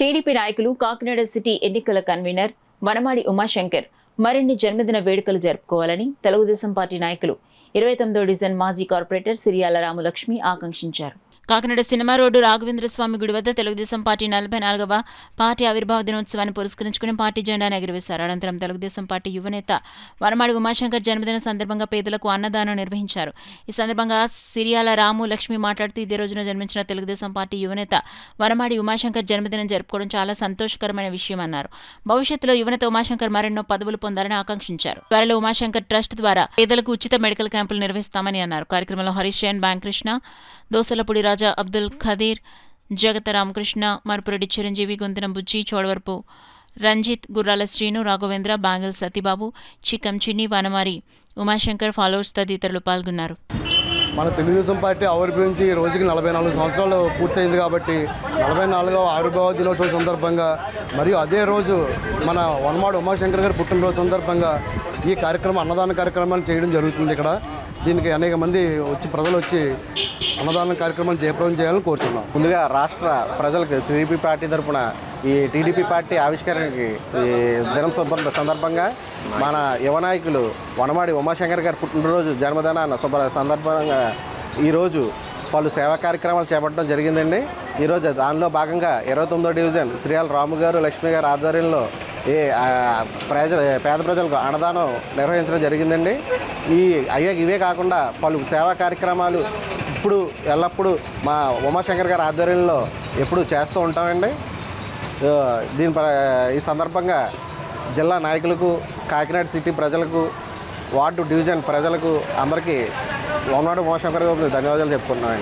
TDP నాయకులు Kakinada city ఎన్నికల convener Vanamadi Umashankar మరిన్ని జన్మదిన వేడుకలు జరుపుకోవాలని తెలుగుదేశం పార్టీ నాయకులు 29వ డివిజన్ మాజీ కార్పొరేటర్ సిరియాల రామలక్ష్మి ఆకాంక్షించారు. కాకినాడ సినిమా రోడ్డు రాఘవేంద్ర స్వామి గుడి వద్ద తెలుగుదేశం పార్టీ 44వ పార్టీ ఆవిర్భావ దినోత్సవాన్ని పురస్కరించుకుని పార్టీ జెండాను ఎగురవేశారు. అనంతరం తెలుగుదేశం పార్టీ యువనేత వనమాడి ఉమాశంకర్ జన్మదిన సందర్భంగా పేదలకు అన్నదానం నిర్వహించారు. ఈ సందర్భంగా సిరియాల రాము లక్ష్మి మాట్లాడుతూ ఇదే రోజున జన్మించిన తెలుగుదేశం పార్టీ యువనేత వనమాడి ఉమాశంకర్ జన్మదినం జరుపుకోవడం చాలా సంతోషకరమైన విషయం అన్నారు. భవిష్యత్తులో యువనేత ఉమాశంకర్ మరెన్నో పదవులు పొందాలని ఆకాంక్షించారు. త్వరలో ఉమాశంకర్ ట్రస్ట్ ద్వారా పేదలకు ఉచిత మెడికల్ క్యాంపులు నిర్వహిస్తామని అన్నారు. కార్యక్రమంలో హరీష్ జైన్, బ్యాంక్ కృష్ణ, దోసలపూడి రాజా, అబ్దుల్ ఖదీర్, జగత రామకృష్ణ, మరుపురెడ్డి చిరంజీవి, గొంతున బుజ్జి, చోడవరపు రంజిత్, గుర్రాల శ్రీను, రాఘవేంద్ర, బాంగిల్ సతీబాబు, చిక్కం చిన్ని, వనమారి ఉమాశంకర్ ఫాలోవర్స్ తదితరులు పాల్గొన్నారు. మన తెలుగుదేశం పార్టీ ఆవిర్భవించి ఈ రోజుకి 44 సంవత్సరాలు పూర్తయింది కాబట్టి 44వ ఆవిర్భావ దినోత్సవం సందర్భంగా మరియు అదే రోజు మన వనమాడి ఉమాశంకర్ గారి పుట్టినరోజు సందర్భంగా ఈ కార్యక్రమం అన్నదాన కార్యక్రమాన్ని చేయడం జరుగుతుంది. ఇక్కడ దీనికి అనేక మంది ప్రజలు వచ్చి అన్నదాన కార్యక్రమాన్ని జయప్రదం చేయాలని కోరుతున్నాం. ముందుగా రాష్ట్ర ప్రజలకు టీడీపీ పార్టీ తరఫున ఈ టీడీపీ పార్టీ ఆవిష్కరణకి ఈ దినం సందర్భంగా మన యువ నాయకులు వనమాడి ఉమాశంకర్ గారి పుట్టినరోజు జన్మదిన సందర్భంగా ఈరోజు పలు సేవా కార్యక్రమాలు చేపట్టడం జరిగిందండి. ఈరోజు దానిలో భాగంగా 29వ డివిజన్ శ్రీయాల రాము గారు, లక్ష్మి గారి ఆధ్వర్యంలో పేద ప్రజలకు అన్నదానం నిర్వహించడం జరిగిందండి. ఇవే కాకుండా పలు సేవా కార్యక్రమాలు ఇప్పుడు ఎల్లప్పుడూ మా ఉమాశంకర్ గారి ఆధ్వర్యంలో ఎప్పుడు చేస్తూ ఉంటామండి. ఈ సందర్భంగా జిల్లా నాయకులకు, కాకినాడ సిటీ ప్రజలకు, వార్డు డివిజన్ ప్రజలకు అందరికీ వనమాడి ఉమాశంకర్ గారికి ధన్యవాదాలు చెప్పుకుంటున్నామండి.